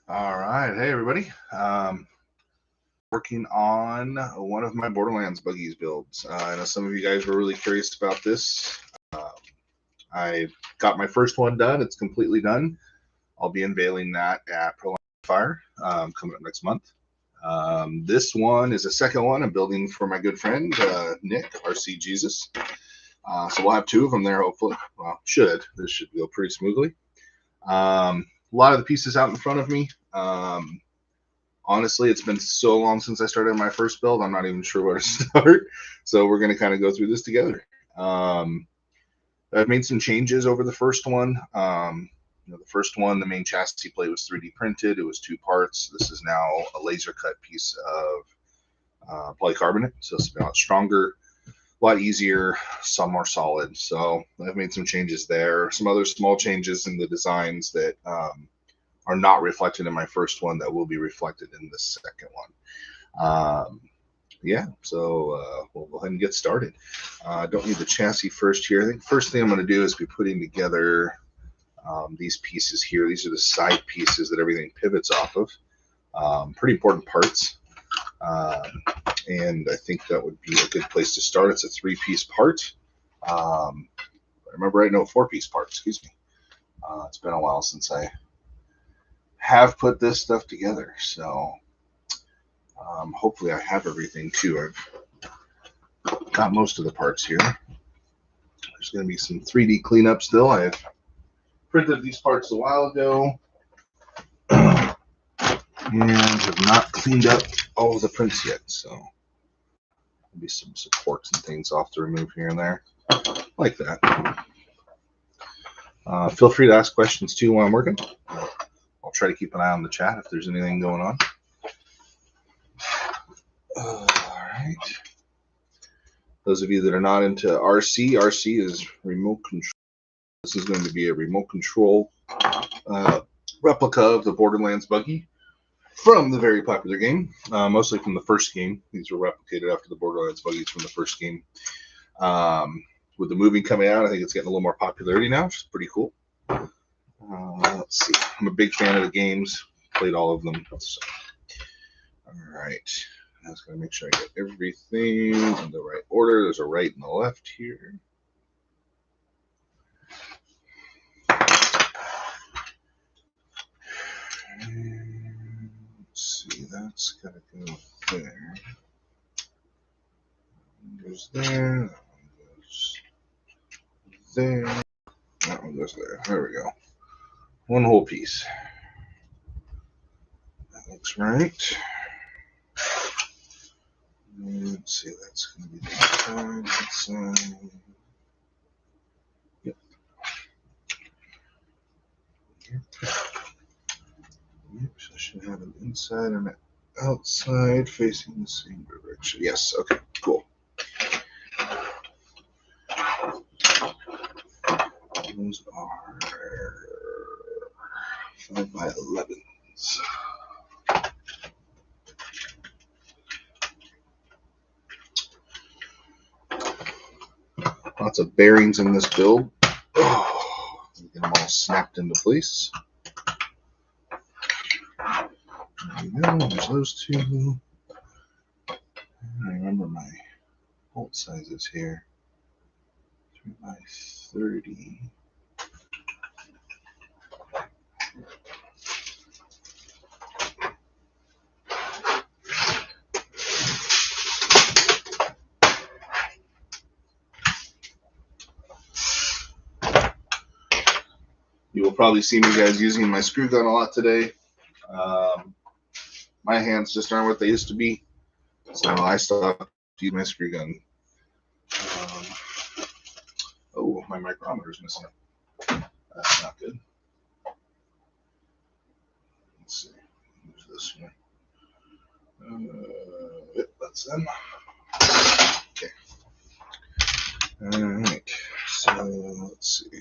All right, hey everybody. Working on one of my Borderlands buggies builds. I know some of you guys were really curious about this. Um, I got my first one done. It's completely done. I'll be unveiling that at Prolonged Fire coming up next month. This one is a second one I'm building for my good friend Nick, RC Jesus. So we'll have two of them there, hopefully. Well, this should go pretty smoothly. A lot of the pieces out in front of me. Honestly, it's been so long since I started my first build, I'm not even sure where to start. So we're going to kind of go through this together. I've made some changes over the first one. The first one, the main chassis plate was 3D printed. It was two parts. This is now a laser cut piece of polycarbonate. So it's a lot stronger, a lot easier, some more solid. So I've made some changes there. Some other small changes in the designs that are not reflected in my first one that will be reflected in the second one. Yeah, so we'll go ahead and get started. I don't need the chassis first here. I think first thing I'm going to do is be putting together these pieces here. These are the side pieces that everything pivots off of. Pretty important parts. And I think that would be a good place to start. It's a 3-piece part. I remember right, no, 4-piece part, excuse me. It's been a while since I have put this stuff together, so hopefully I have everything too. I've got most of the parts here. There's going to be some 3D cleanup still. I have printed these parts a while ago and have not cleaned up all of the prints yet, so there'll be some supports and things I'll have to remove here and there, like that. Feel free to ask questions too while I'm working. I'll try to keep an eye on the chat if there's anything going on. All right. Those of you that are not into RC is remote control. This is going to be a remote control replica of the Borderlands buggy from the very popular game, mostly from the first game. These were replicated after the Borderlands buggies from the first game. With the movie coming out, I think it's getting a little more popularity now, which is pretty cool. Let's see. I'm a big fan of the games. Played all of them. So. All right. I was going to make sure I get everything in the right order. There's a right and a left here. And let's see. That's got to go there. That one goes there. That one goes there. That one goes there. There we go. One whole piece. That looks right. Let's see, that's going to be that side. Yep. Yep, so I should have an inside and an outside facing the same direction. Yes, okay, cool. Those are 5x11s. Lots of bearings in this build. Oh, get them all snapped into place. There we go. There's those two. I remember my bolt sizes here. 3x30. You will probably see me guys using my screw gun a lot today. My hands just aren't what they used to be, so I stopped using my screw gun. Oh, my micrometer is missing. That's not good. Let's see. Use this one. Yep, that's them. Okay. All right. So let's see.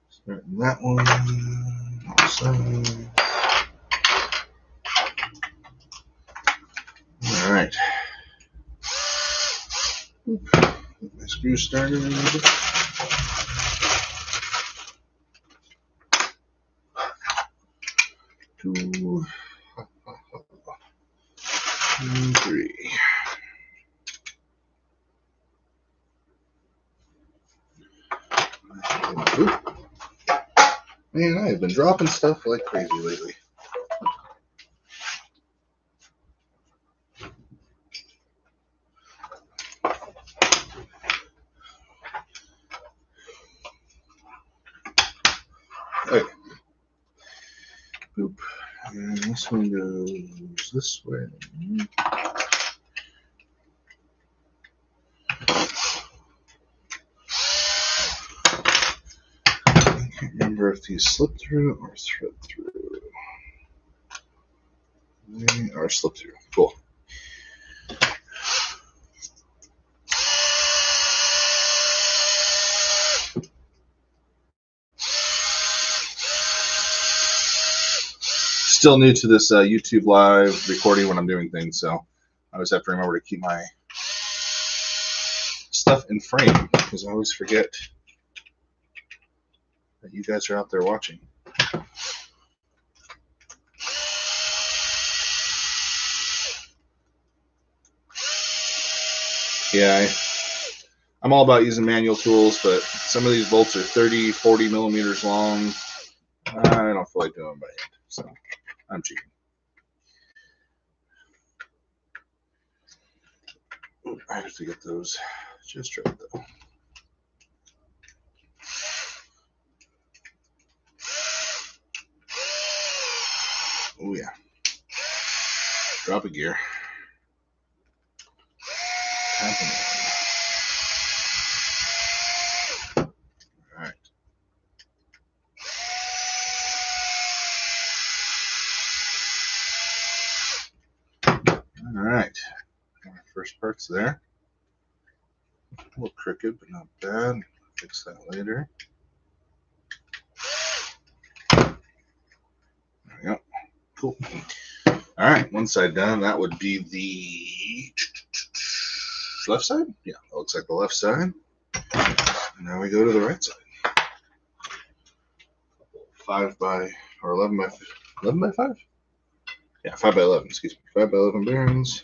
Starting that one. Outside. All right. Get my screw started. 2, 3. Oop. Man, I have been dropping stuff like crazy lately. Okay. Boop. And this one goes this way. I can't remember if these slip through or thread through. They are slip through. Cool. Still new to this YouTube live recording when I'm doing things, so I always have to remember to keep my stuff in frame because I always forget that you guys are out there watching. Yeah, I'm all about using manual tools, but some of these bolts are 30, 40 millimeters long. I don't feel like doing them by hand, so I'm cheating. I have to get those just right though. Oh yeah. Drop a gear. Alright. Alright. Our first part's there. A little crooked, but not bad. Fix that later. There we go. Cool. All right, one side done. That would be the left side. Yeah, that looks like the left side. And now we go to the right side. 5 by or 11 by 5. Yeah, 5 by 11. Excuse me. 5 by 11 bearings.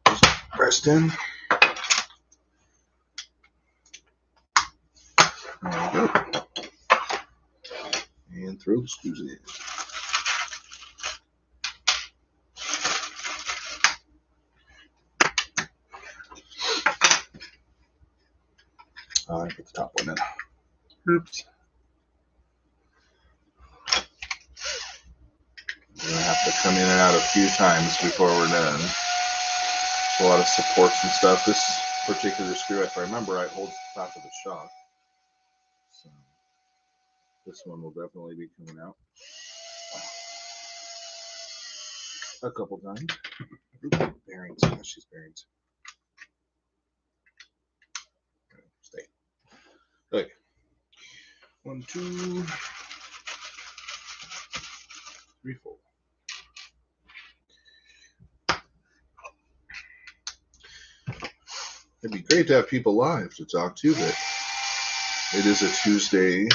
Just pressed in. There we go. And throw the screws in. I put the top one in. Oops. We're going to have to come in and out a few times before we're done. There's a lot of supports and stuff. This particular screw, if I remember right, holds the top of the shock. So this one will definitely be coming out a couple times. Bearings. Gosh, these bearings. Stay. Okay. 1, 2, 3, 4. It'd be great to have people live to talk to, but it is a Tuesday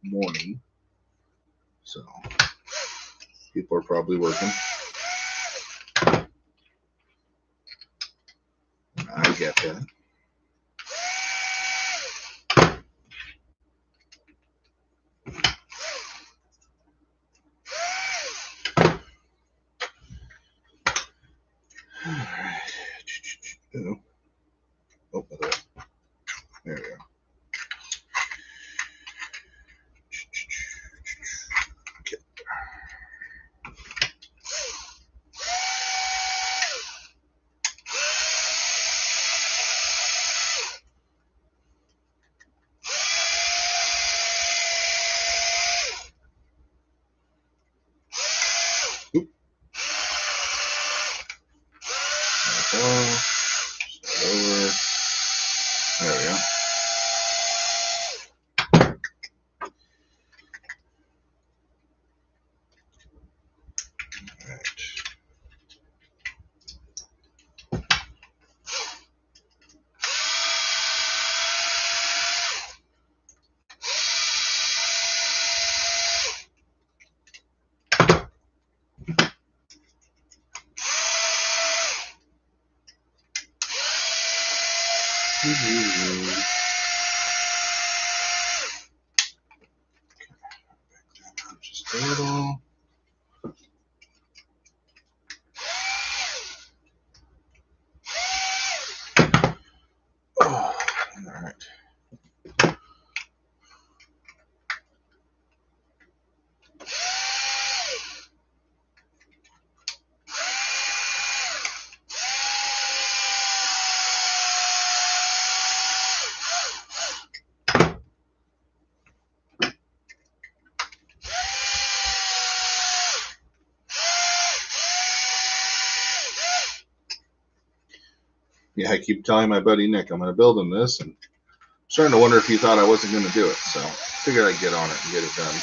morning, so people are probably working. I get that. All right. Oh, by the way. There we go. Okay. Oop. There we go. Just a little. Oh, all right. Yeah, I keep telling my buddy Nick I'm going to build him this, and I'm starting to wonder if he thought I wasn't going to do it. So I figured I'd get on it and get it done.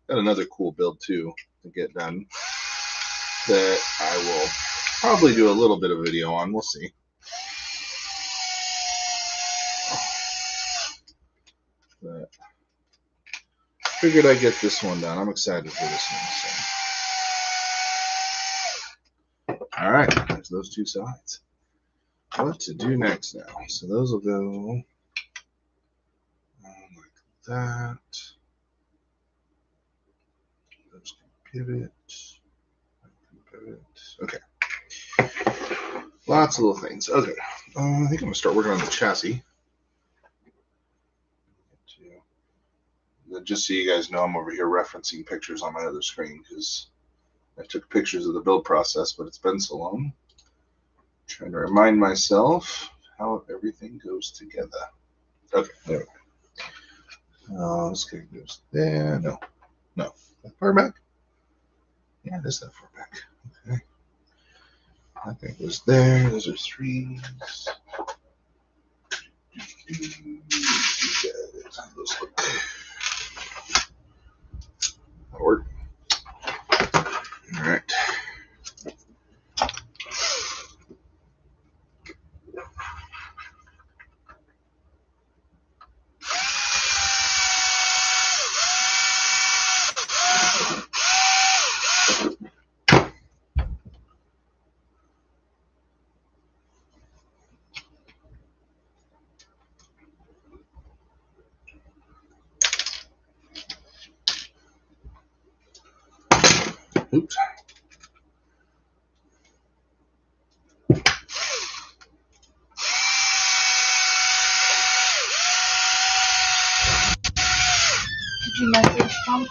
Got another cool build too to get done that I will probably do a little bit of video on. We'll see. But figured I'd get this one done. I'm excited for this one. So. All right, there's those two sides. What to do next now? So those will go like that. Those can pivot. Okay. Lots of little things. Okay. I think I'm going to start working on the chassis. Just so you guys know, I'm over here referencing pictures on my other screen because I took pictures of the build process, but it's been so long. I'm trying to remind myself how everything goes together. Okay, there we go. This guy goes there. No. That far back? Yeah, it is that far back. Okay. That guy goes there. Those are threes. Those look good. That'll work. All right. Oops. Did you message Tom?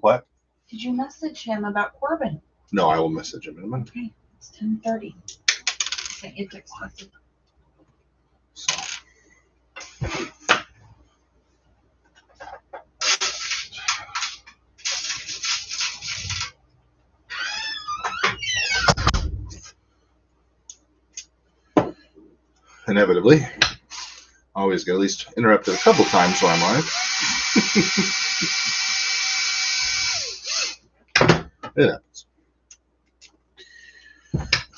What? Did you message him about Corbin? No, I will message him in a minute. Okay, it's 10:30. Sent you a text message. So. Inevitably, always get at least interrupted a couple times while I'm live. It happens.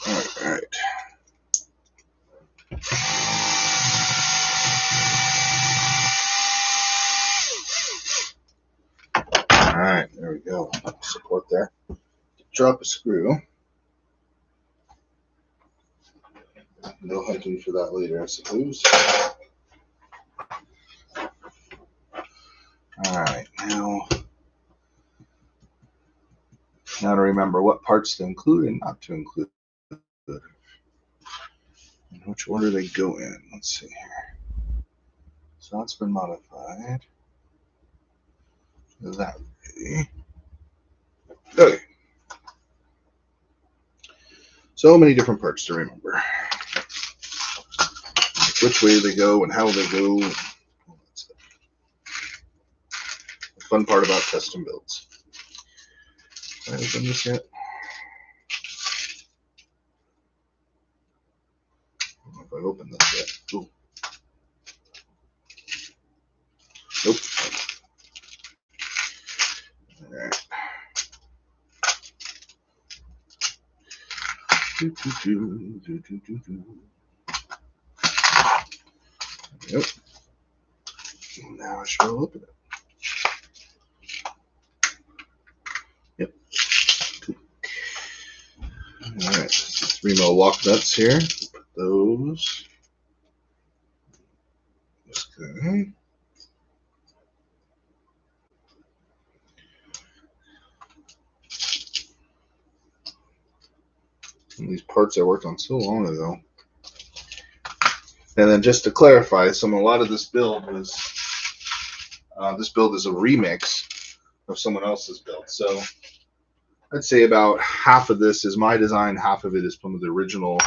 All right. All right, there we go. Support there. Drop a screw. No hunting for that later, I suppose. All right, now to remember what parts to include and not to include, and which order they go in. Let's see here. So that's been modified. That way. Okay. So many different parts to remember. Which way they go and how they go. That's the fun part about custom builds. Have I done this yet? I don't know if I've opened this yet. Ooh. Nope. All right. Yep. Now I should open it. Yep. Cool. All right. 3 mil lock nuts here. Put those. Okay. And these parts I worked on so long ago. And then just to clarify, a lot of this build was this build is a remix of someone else's build. So I'd say about half of this is my design, half of it is from the original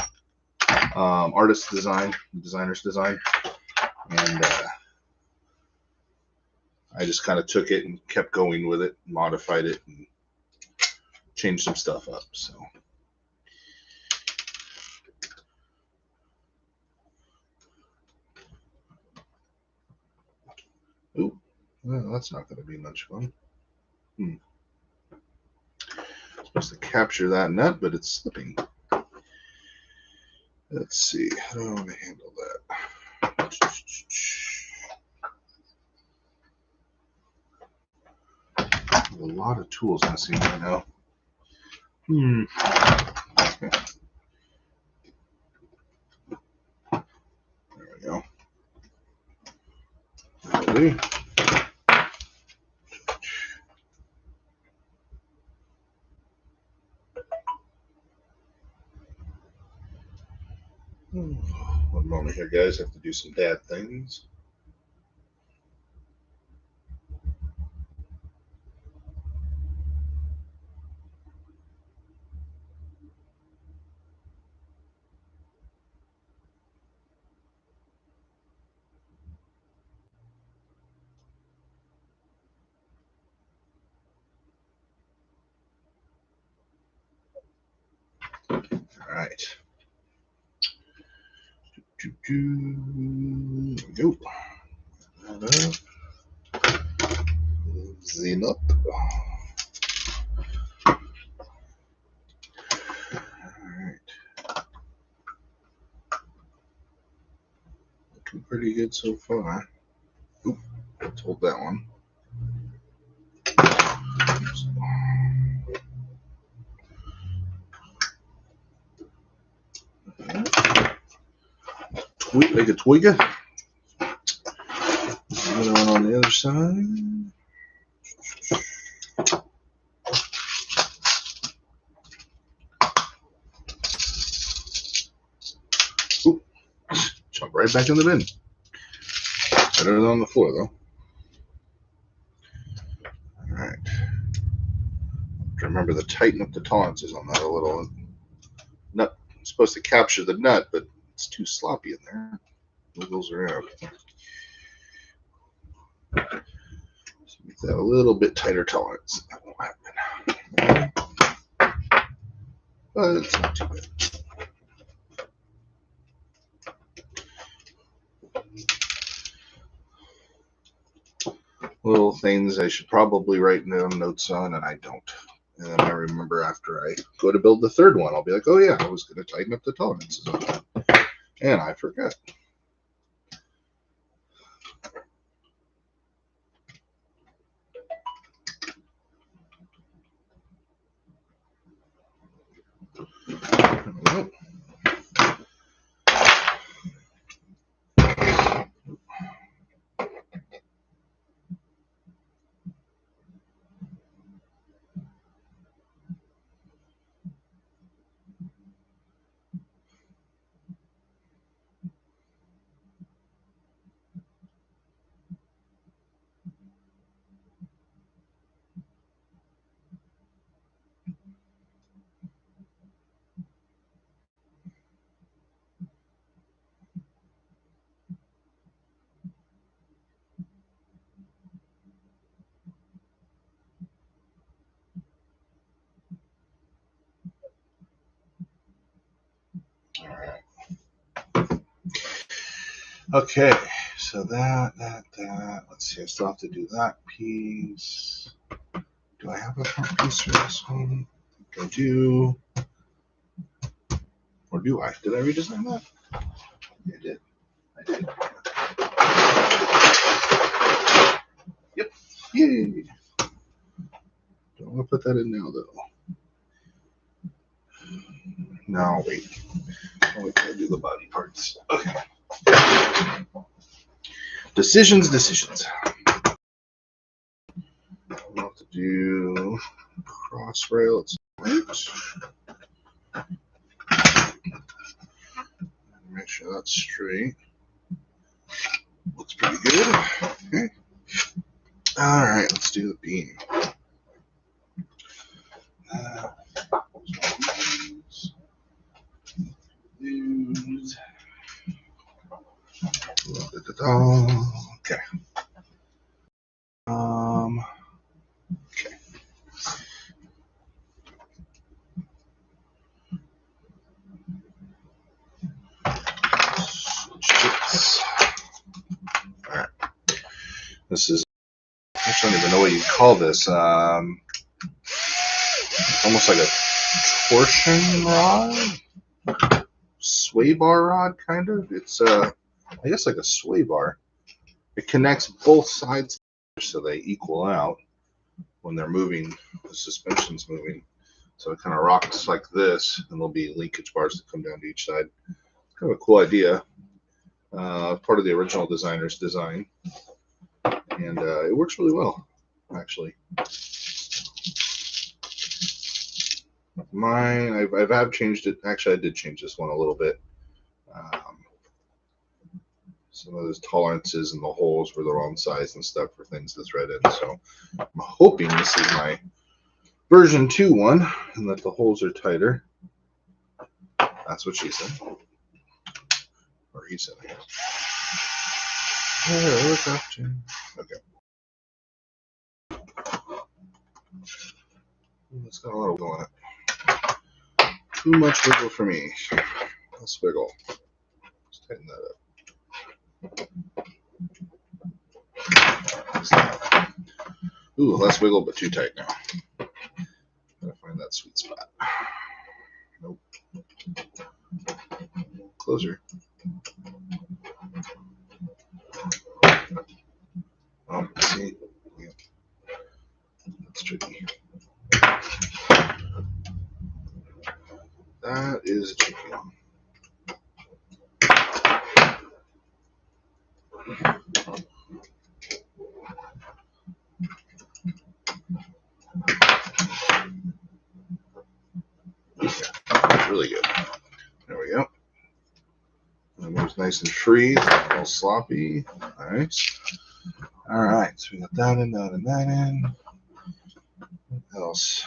artist's design, designer's design, and I just kind of took it and kept going with it, modified it, and changed some stuff up. So. Ooh, well, that's not going to be much fun. Supposed to capture that nut, but it's slipping. Let's see. How do I want to handle that? A lot of tools missing right now. Okay. There we go. Ready? One moment here, guys. I have to do some dad things. All right. There we go. Zine up. Looking pretty good so far. Oop, let's hold that one. Tweak, make a twigger. Another one on the other side. Oop, jump right back in the bin. Better than on the floor, though. All right. Remember to tighten up the tolerances on that a little. Nut. I'm supposed to capture the nut, but it's too sloppy in there. Wiggles around. So make that a little bit tighter tolerance. That won't happen. But it's not too bad. Little things I should probably write down notes on, and I don't. And then I remember after I go to build the third one, I'll be like, oh yeah, I was going to tighten up the tolerances on that. And I forgot. Well, all right. Okay, so that. Let's see, I still have to do that piece. Do I have a front piece for this one? I think I do. Or do I? Did I redesign that? Yeah, I did. Yep. Yay. Don't want to put that in now, though. No, wait. we gotta do the body parts. Okay. Decisions. We'll have to do cross rail. It's right. Make sure that's straight. Looks pretty good. Okay. All right, let's do the beam. Okay. Okay. Switch. All right. This is, I don't even know what you call this. Almost like a torsion rod, sway bar rod, kind of. It's I guess like a sway bar. It connects both sides so they equal out when they're moving. The suspension's moving, so it kind of rocks like this, and there'll be linkage bars that come down to each side. Kind of a cool idea. Part of the original designer's design, and it works really well, actually. Mine, I've changed it. Actually, I did change this one a little bit. Some of those tolerances and the holes were the wrong size and stuff for things to thread in. So I'm hoping this is my version 2 one, and that the holes are tighter. That's what she said, or he said, I guess. Okay. It's got a lot of wiggle in it. Too much wiggle for me. Let's wiggle. Let's tighten that up. Ooh, less wiggle, but too tight now. Gotta find that sweet spot. Nope. Closer. Oh, see? Yeah. That's tricky. That is a tricky one. Really good. There we go. And it was nice and free, not all sloppy. Nice. All right, so we got that in, that in, that in. What else?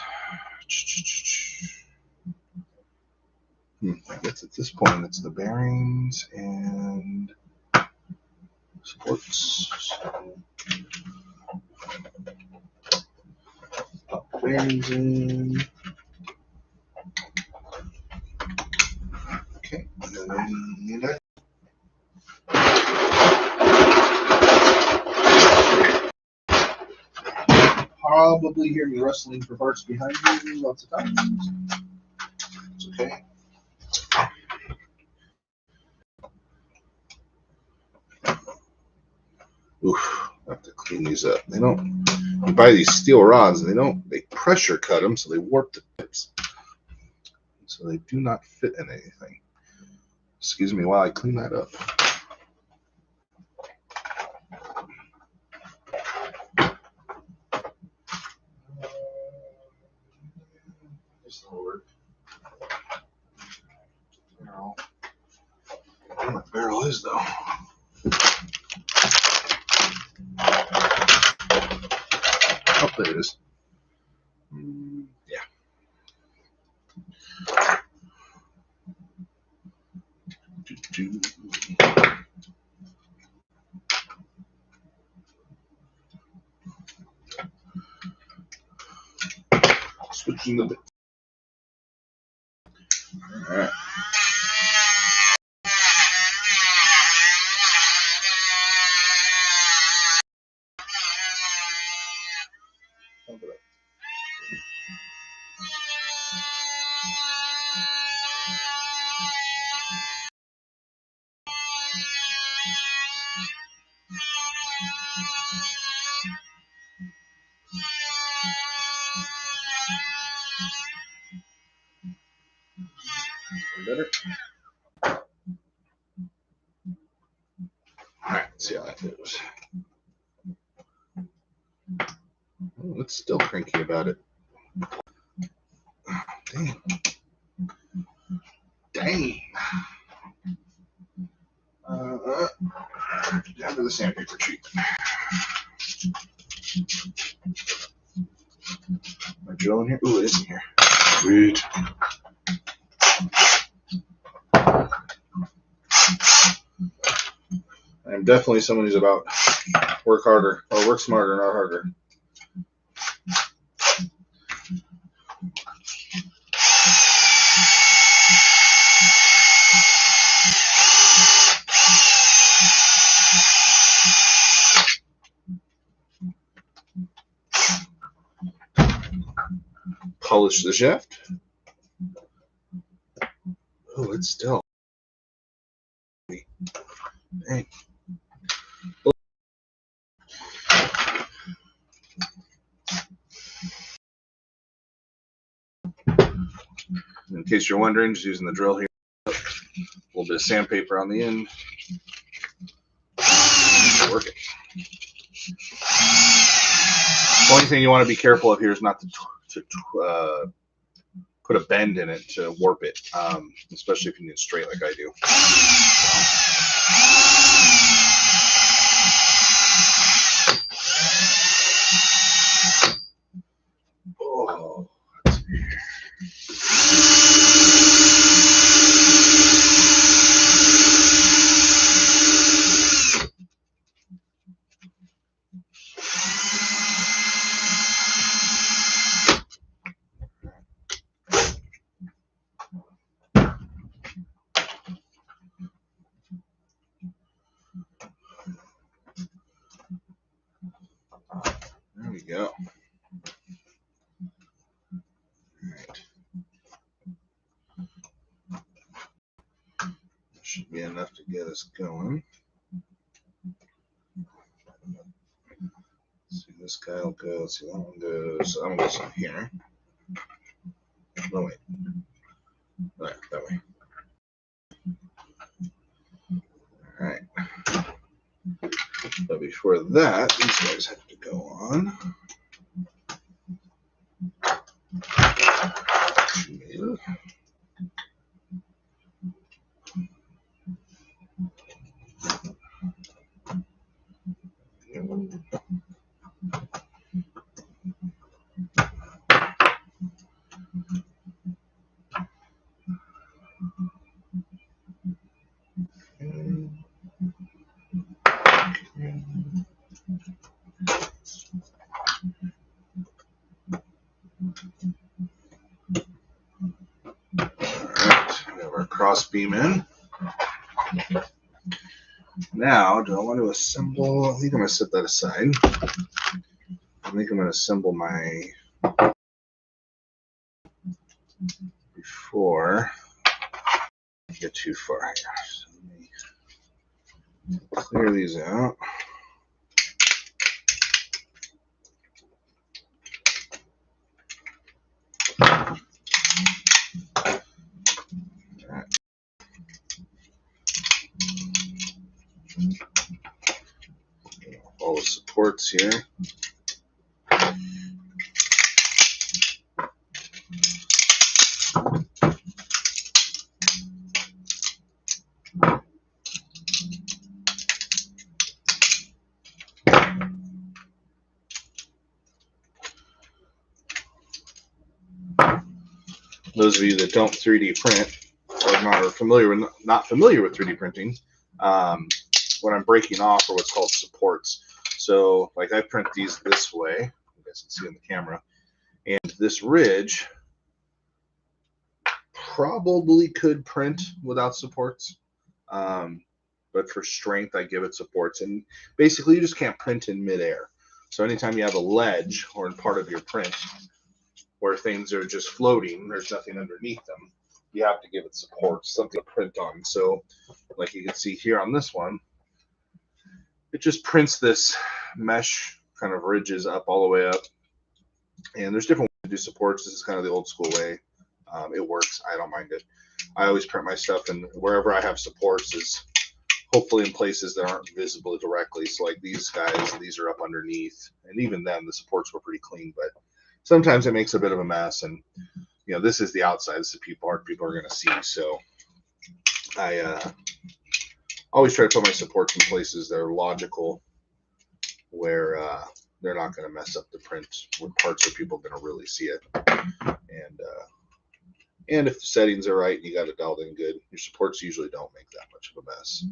I guess at this point it's the bearings and supports. Pop the bearings in. Okay, and then that. Probably hear me rustling for parts behind you lots of times. It's okay. Oof, I have to clean these up. They don't, you buy these steel rods, and they pressure cut them, so they warp the tips. So they do not fit in anything. Excuse me while I clean that up. This will work. Barrel. I don't know what the barrel is, though. Oh, there it is. Yeah. Switching the bit. All right. Pump it up. Better? that goes. Oh, it's still cranky about it. Dang. Dang. Down to the sandpaper treatment. Am I drilling here? Ooh, it is in here. Sweet. I'm definitely someone who's about work harder, or work smarter, not harder. Polish the shaft. Oh, it's still. Dang. In case you're wondering, just using the drill here. A little bit of sandpaper on the end. To work it. The only thing you want to be careful of here is not to put a bend in it to warp it, especially if you need it straight like I do. Oh, there we go. Should be enough to get us going. Let's see, this guy will go. Let's see, that one goes. I'm gonna go here. No, wait. All right, that way. All right. But before that, these guys have to go on. Cross beam in. Now, do I want to assemble? I think I'm going to set that aside. I think I'm going to assemble my before I get too far here. So let me clear these out. All the supports here. Those of you that don't 3D print or not familiar with 3D printing, what I'm breaking off are what's called supports. So, like I print these this way, you guys can see on the camera, and this ridge probably could print without supports, but for strength, I give it supports. And basically, you just can't print in midair. So anytime you have a ledge or in part of your print where things are just floating, there's nothing underneath them, you have to give it support, something to print on. So like you can see here on this one, it just prints this mesh kind of ridges up all the way up. And there's different ways to do supports. This is kind of the old school way. It works. I don't mind it. I always print my stuff, and wherever I have supports is hopefully in places that aren't visible directly. So like these guys, these are up underneath, and even then the supports were pretty clean, but sometimes it makes a bit of a mess. And you know, this is the outside. This is the part people are going to see. So I always try to put my supports in places that are logical, where they're not going to mess up the print, where parts of people are going to really see it. And if the settings are right and you got it dialed in good, your supports usually don't make that much of a mess.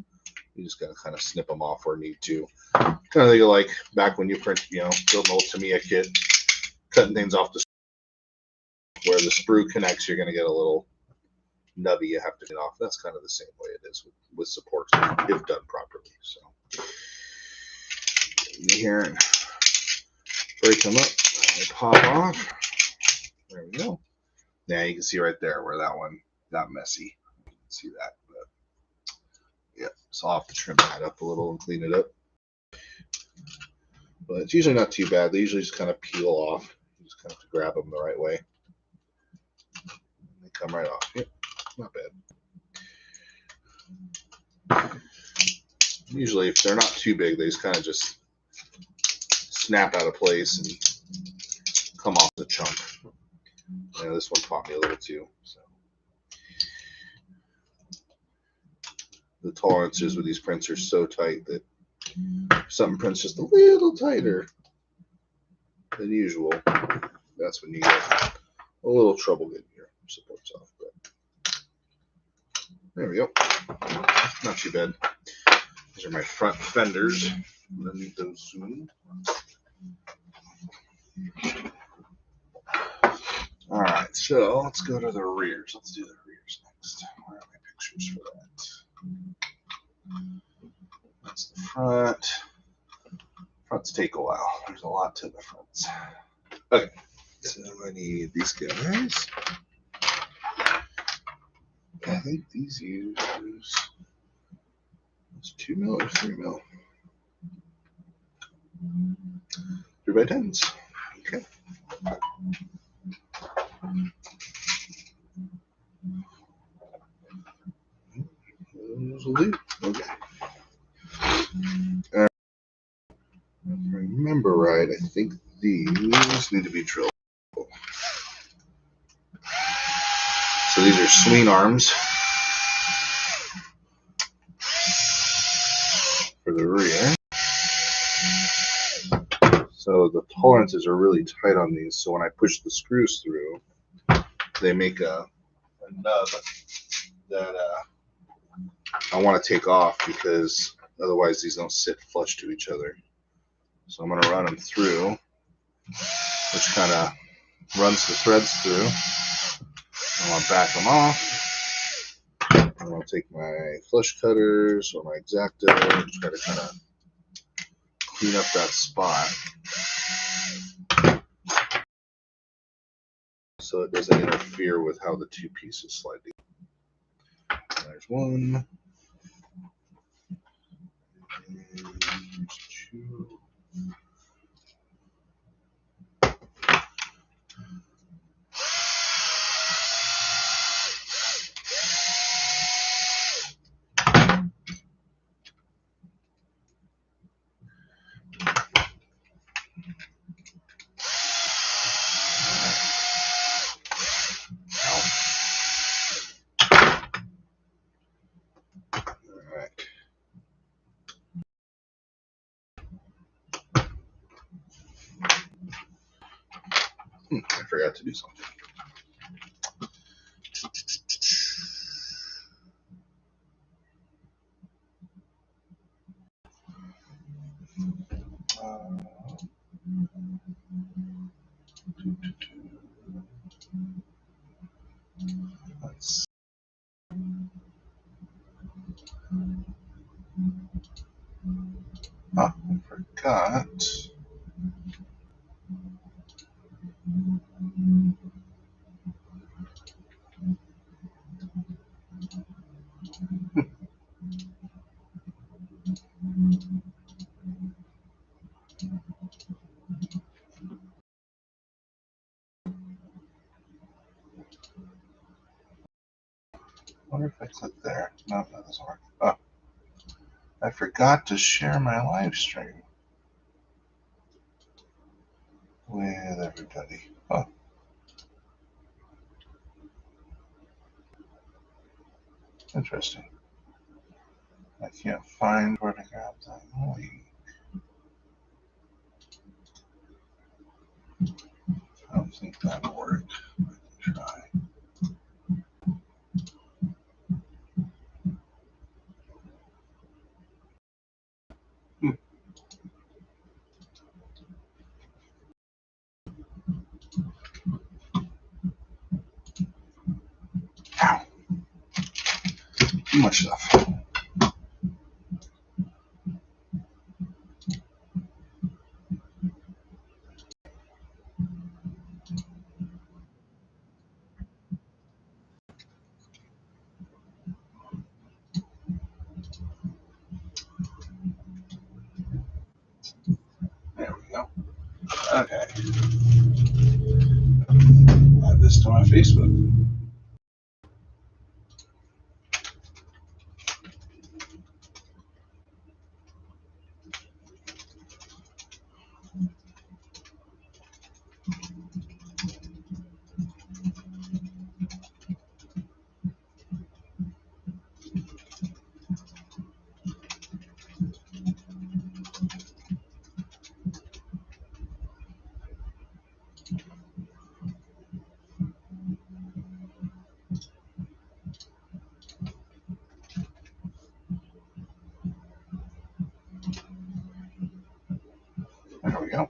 You just got to kind of snip them off where need to. Kind of think of like back when you print, you know, build an old Tamiya kit, cutting things off the where the sprue connects, you're going to get a little nubby you have to get off. That's kind of the same way it is with supports if done properly. So in here and break them up, they pop off. There we go. Yeah, you can see right there where that one got messy. You can see that, but yeah, so I'll have to trim that up a little and clean it up. But it's usually not too bad. They usually just kind of peel off. You just kind of have to grab them the right way. They come right off. Yep, not bad. Usually, if they're not too big, they just kind of just snap out of place and come off the chunk. Yeah, this one taught me a little too. So the tolerances with these prints are so tight that something prints just a little tighter than usual. That's when you get a little trouble getting your supports off. But there we go. Not too bad. These are my front fenders. I'm gonna need those soon. All right, so let's go to the rears. Let's do the rears next. Where are my pictures for that? That's the front. Fronts take a while. There's a lot to the fronts. Okay, so I need these guys. I think these use 2 mil or 3 mil. 3x10s. Okay. Those will do. Okay. If I remember right, I think these need to be drilled. So these are swing arms for the rear. So the tolerances are really tight on these. So when I push the screws through, they make a nub that I want to take off because otherwise these don't sit flush to each other. So I'm going to run them through, which kind of runs the threads through. I'm going to back them off. I'm going to take my flush cutters or my X-Acto and try to kind of clean up that spot so it doesn't interfere with how the two pieces slide together. There's one. There's two. I forgot to do something. Let's I forgot. I wonder if I click there. No, that doesn't work. Oh. I forgot to share my live stream with everybody. Oh. Interesting. I can't find where to grab that link. I don't think that'll work. I can try. Ow. Too much stuff. There we go. Okay. Add this to my Facebook. There we go.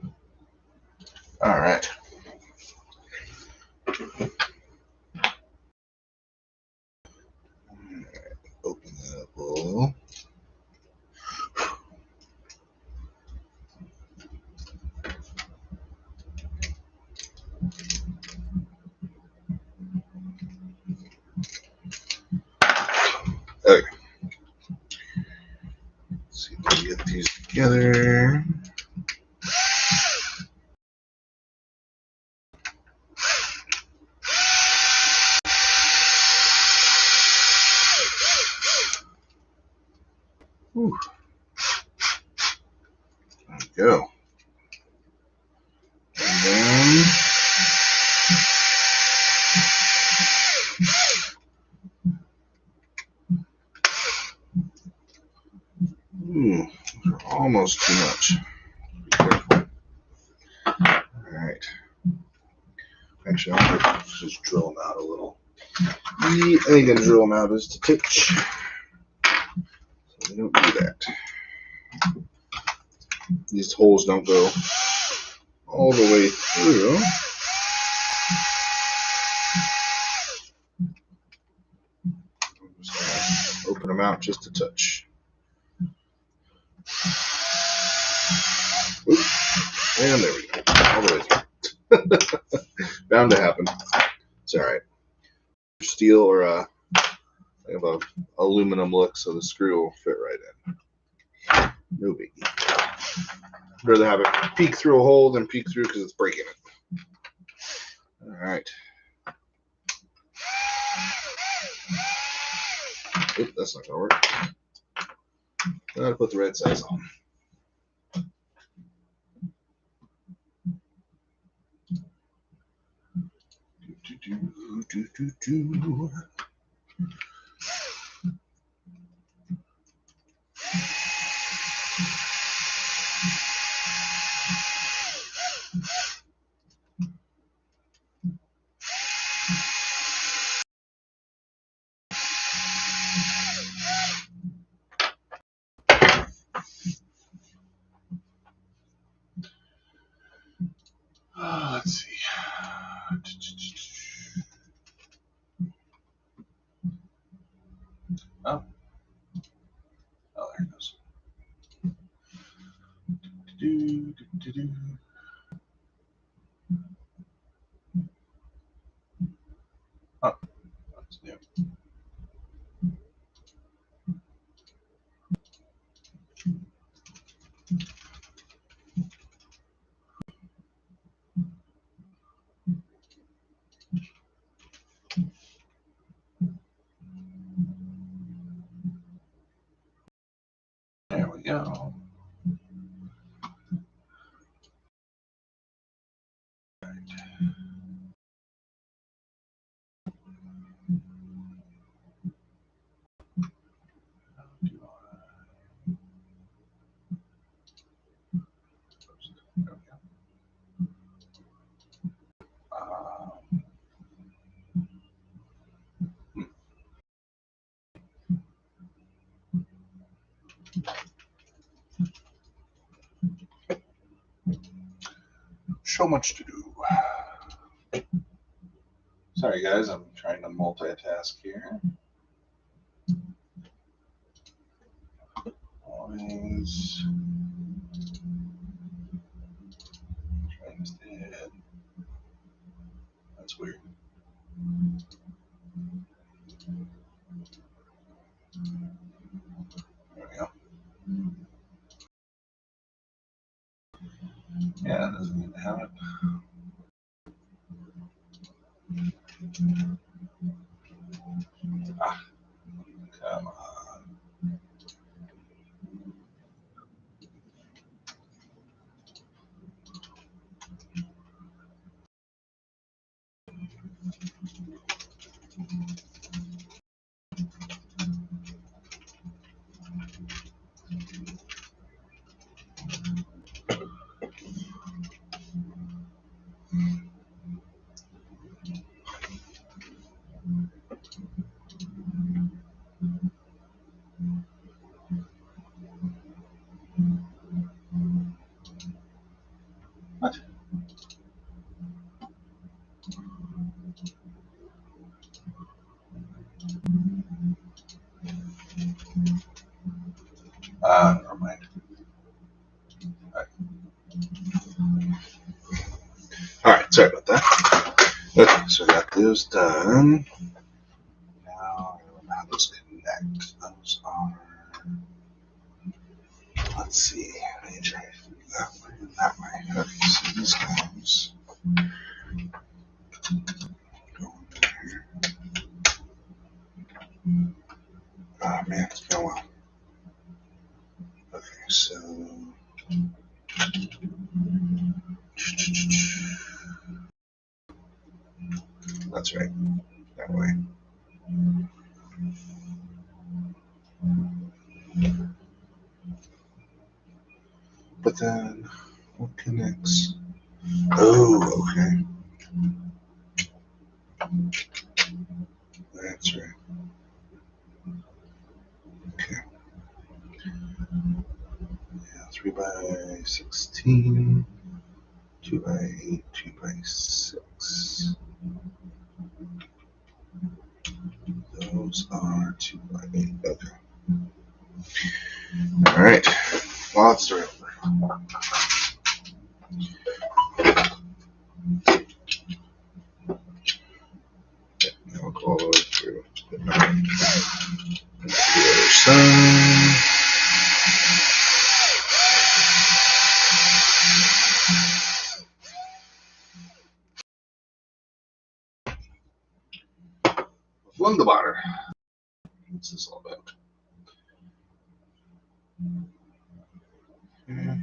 All right. Open that up a little. Okay. Let's see if we can get these together. Whew. There we go. And then those are almost too much. Be careful. All right. Actually, I'll just drill them out a little. The thing I can drill them out is to touch. So we don't do that. These holes don't go all the way through. I'm just going to open them out just a touch. Oop. And there we go. All the way through. Bound to happen. It's all right. Steel or I have a aluminum look, so the screw will fit right in. No biggie. I'd rather have it peek through a hole than peek through because it's breaking it. All right. Oop, that's not gonna work. I gotta put the red size on. Do. Let's see. Oh. Oh, there it goes. Oh, that's new. So much to do. Sorry, guys, I'm trying to multitask here. Always trying to stay ahead. That's weird. There we go. Yeah, it doesn't need to have it. Ah, come on. What? Never mind. All right, sorry about that. Okay, so we got those done. Now, how those connect? Those are. Let's see. Let me try that way and that way. Okay, so these guys go in there. Oh man, it's been a while. Okay, so. That's right. That way. But then, what connects? Oh, okay. That's right. Okay. Yeah, 3 by 16, 2 by 8, 2 by 6. Those are 2 by 8. Okay. All right. Well, let's start over. I'll go all the way through to the other side. Wunderbar. What's this all about? Okay.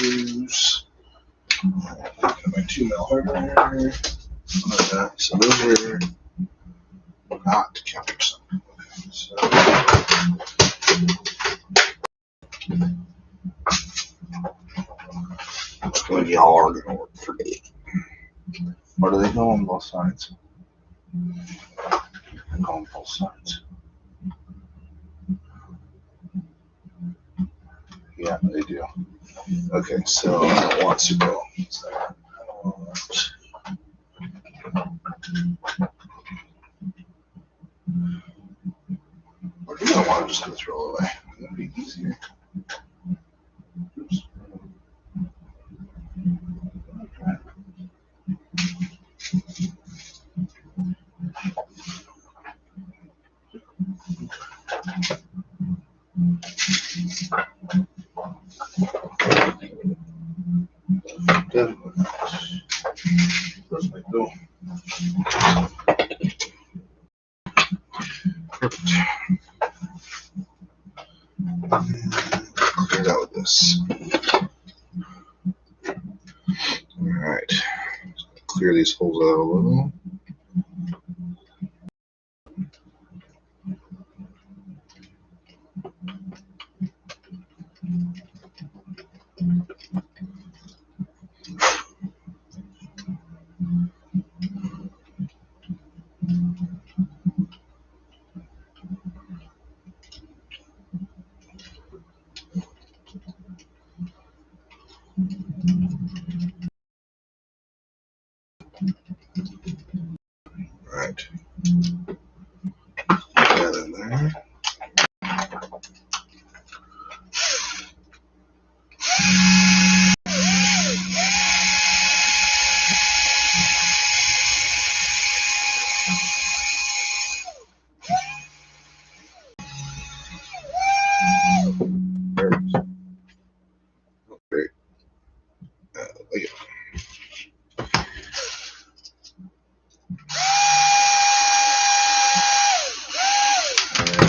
Use my 2mm hardware. So those are not countersunk. Okay, so it's going to be hard to work for me. Or do they go on both sides? They go on both sides. Yeah, they do. Okay, so I don't want to go. So I want. Or do I want to just go throw it away? That'd be easier. Oops. Good. Where's my bill? Perfect. Clear it out with this. All right. Clear these holes out a little. Right. Put that in there. There it is. Oh, great. Look at it.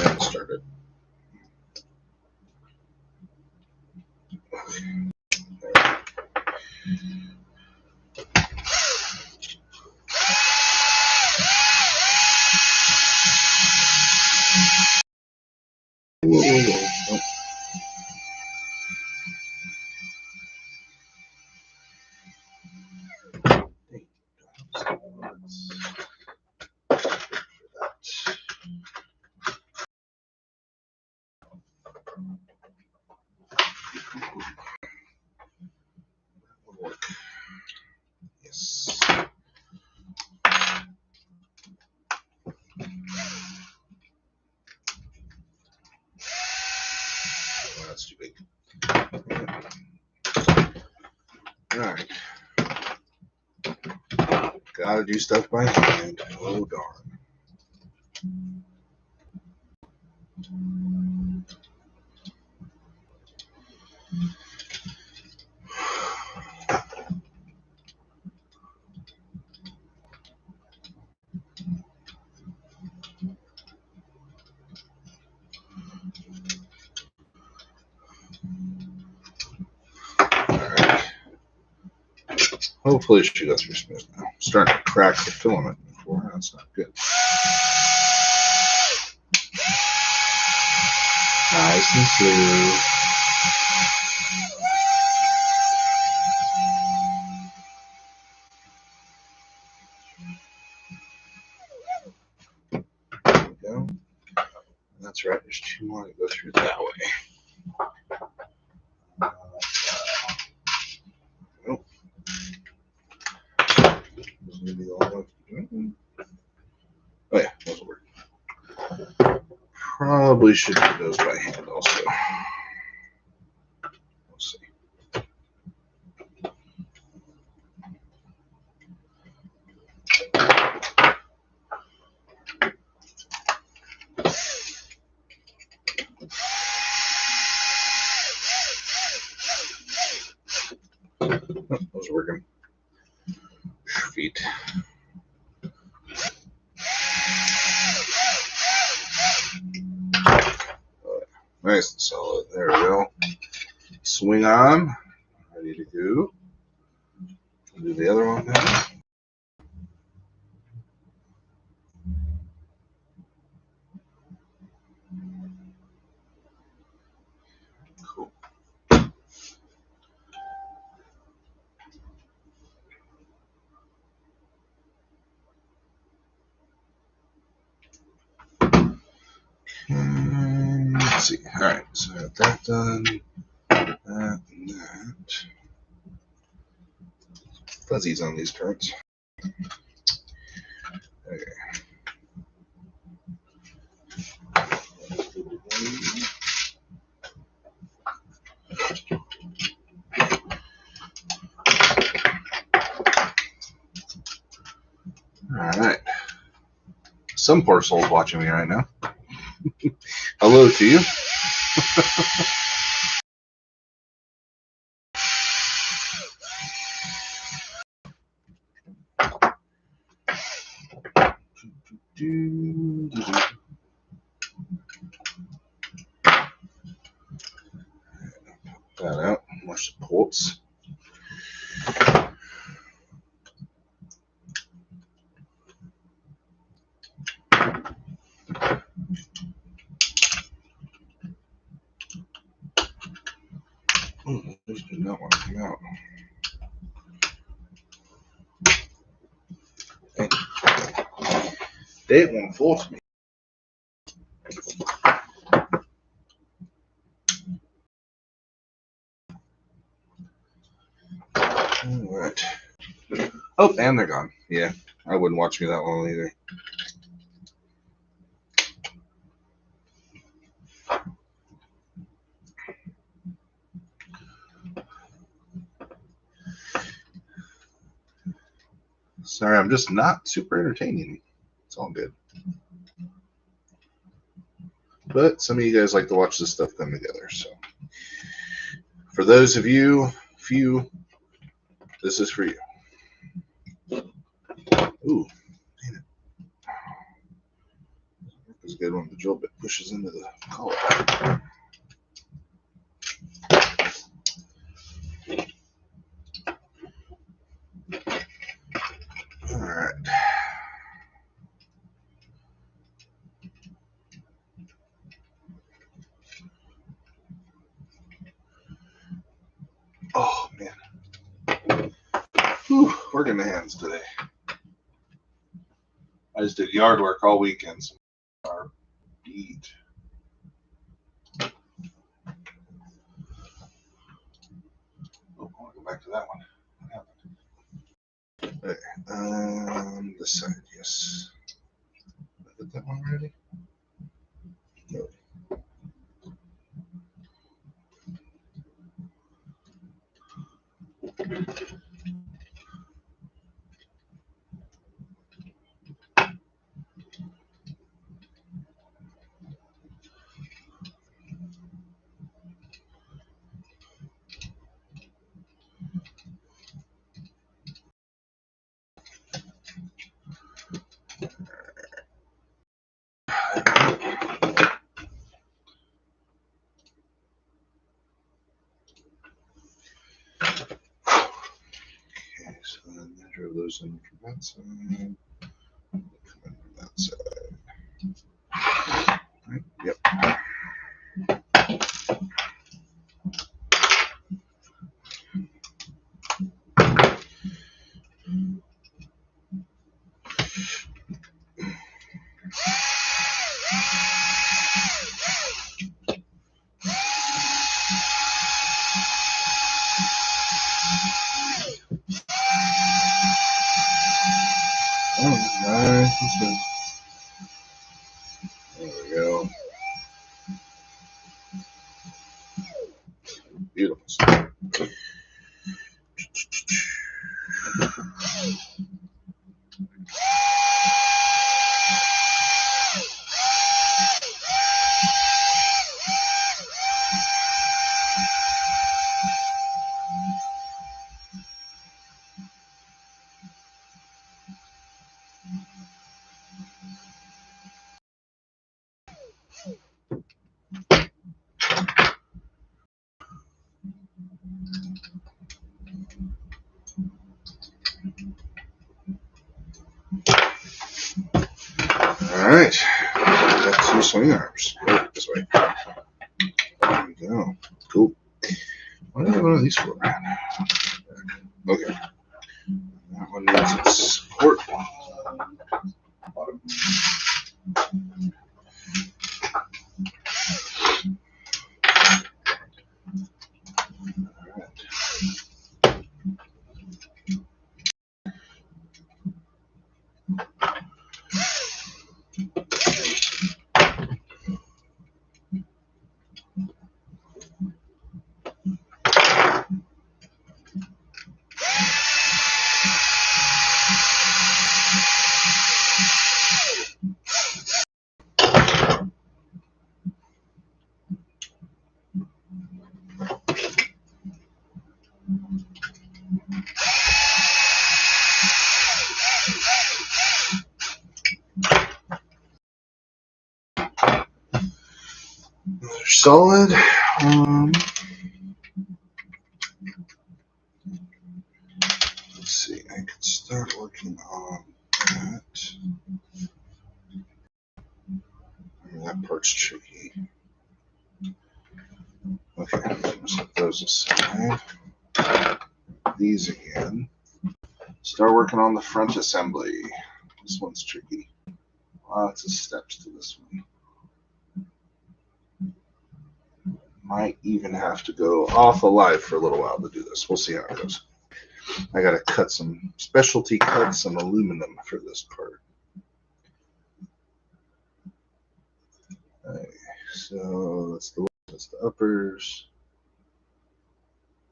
And start it. Whoa, whoa, whoa. Oh. Yes. Oh, that's too big. All right. Gotta do stuff by hand. Oh, darn. All right. Hopefully it should go through smooth now. I'm starting to crack the filament before. That's not good. Nice and smooth. There we go. That's right. There's two more to go through that way. Nope. Maybe the only one. Oh yeah, those will work. Probably should do those by hand also. We'll see. Oh, those are working. Feet. Nice and solid. There we go. Swing on. Ready to go. Do the other one now. Cool. Let's see. All right, so I got that done. That and that. Fuzzies on these cards. Okay. All right. Some poor soul's watching me right now. Hello to you. That out. More supports. Oh, those do not want to come out. Hey. They won't force me. All right. Oh, and they're gone. Yeah, I wouldn't watch me that long either. Sorry, I'm just not super entertaining. It's all good. But some of you guys like to watch this stuff come together. So for those of you, few, this is for you. Ooh, damn it. It's a good when the drill bit pushes into the collar. All right. Oh, man. Whew, working the hands today. I just did yard work all weekend, so our beat. Oh, I want to go back to that one. What happened? Okay. This side, yes. Did I hit that one already? No. Okay, so then measure those in from that side. Come in from that side. Right, yep. Oh, nice. That's good. There we go. Beautiful. All right. Got two swing arms. Oh, this way. There we go. Cool. What do I have one of these for? Okay. That one needs its support. Bottom. They're solid. Let's see. I could start working on that. That part's tricky. Okay, let's put those aside. These again. Start working on the front assembly. This one's tricky. Lots of steps to this one. Might even have to go off alive for a little while to do this. We'll see how it goes. I got to cut some specialty cuts, some aluminum for this part. Okay, so that's the uppers.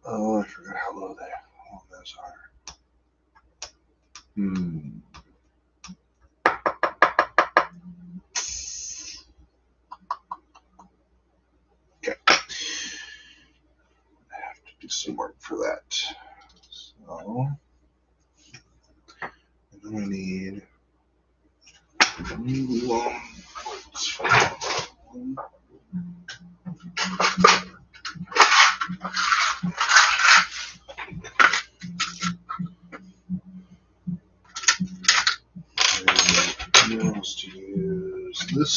Oh, I forgot how low those are. Okay. I have to do some work for that. So, and then I need long bolts. And else to use this.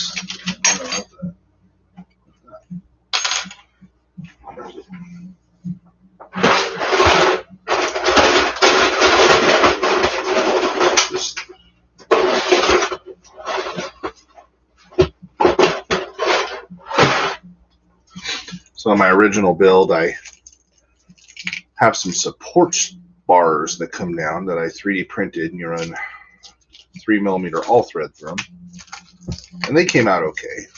So on my original build, I have some support bars that come down that I 3D printed, and you run 3mm all thread through them, and they came out okay.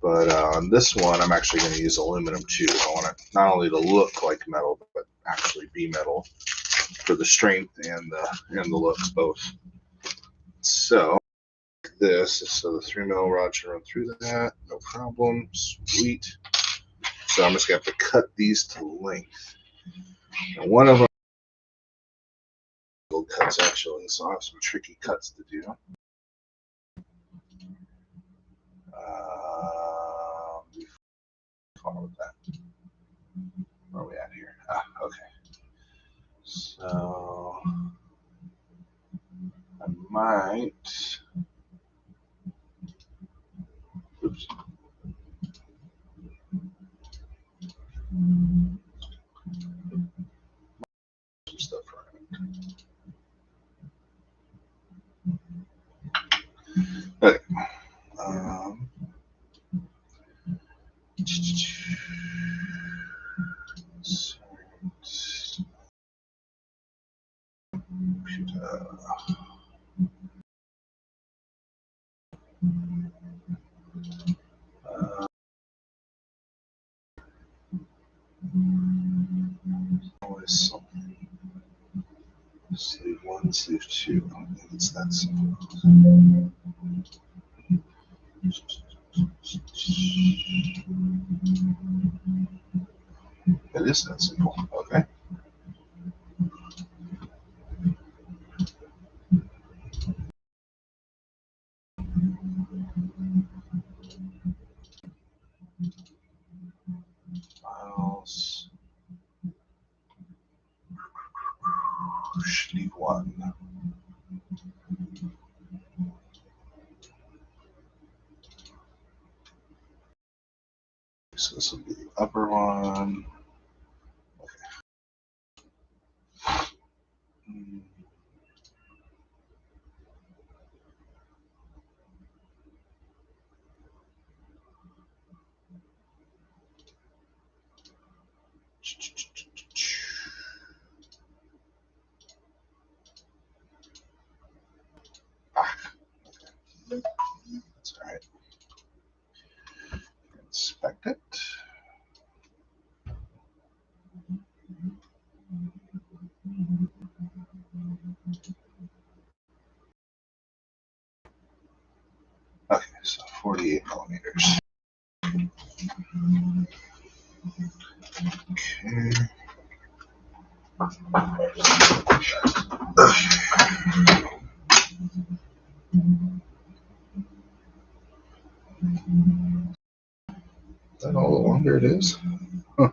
But on this one, I'm actually going to use aluminum too. I want it not only to look like metal, but actually be metal for the strength and the looks both. So this, so the 3mm rod should run through that, no problem. Sweet. So I'm just going to have to cut these to length. And one of them cuts actually, so I have some tricky cuts to do. Follow that. Where are we at here? Okay. So I might. Oops. Some stuff right. Okay. Always something. Sleeve 1, sleeve 2. I don't think it's that simple. It is that simple. Okay. Files. Sleeve 1. So this will be the upper one. Okay. That's all right. Inspect it. Okay, so 48mm. Okay. Is that all the longer it is? Huh.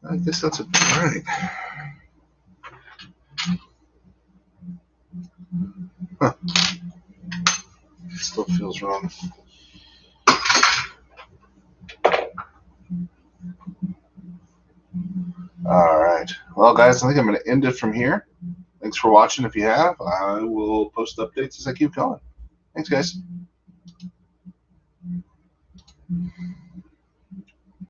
I guess that's all right. Huh. It still feels wrong. All right. Well, Well, guys, I think I'm going to end it from here. Thanks for watching. If you have, I will post updates as I keep going. Thanks, guys.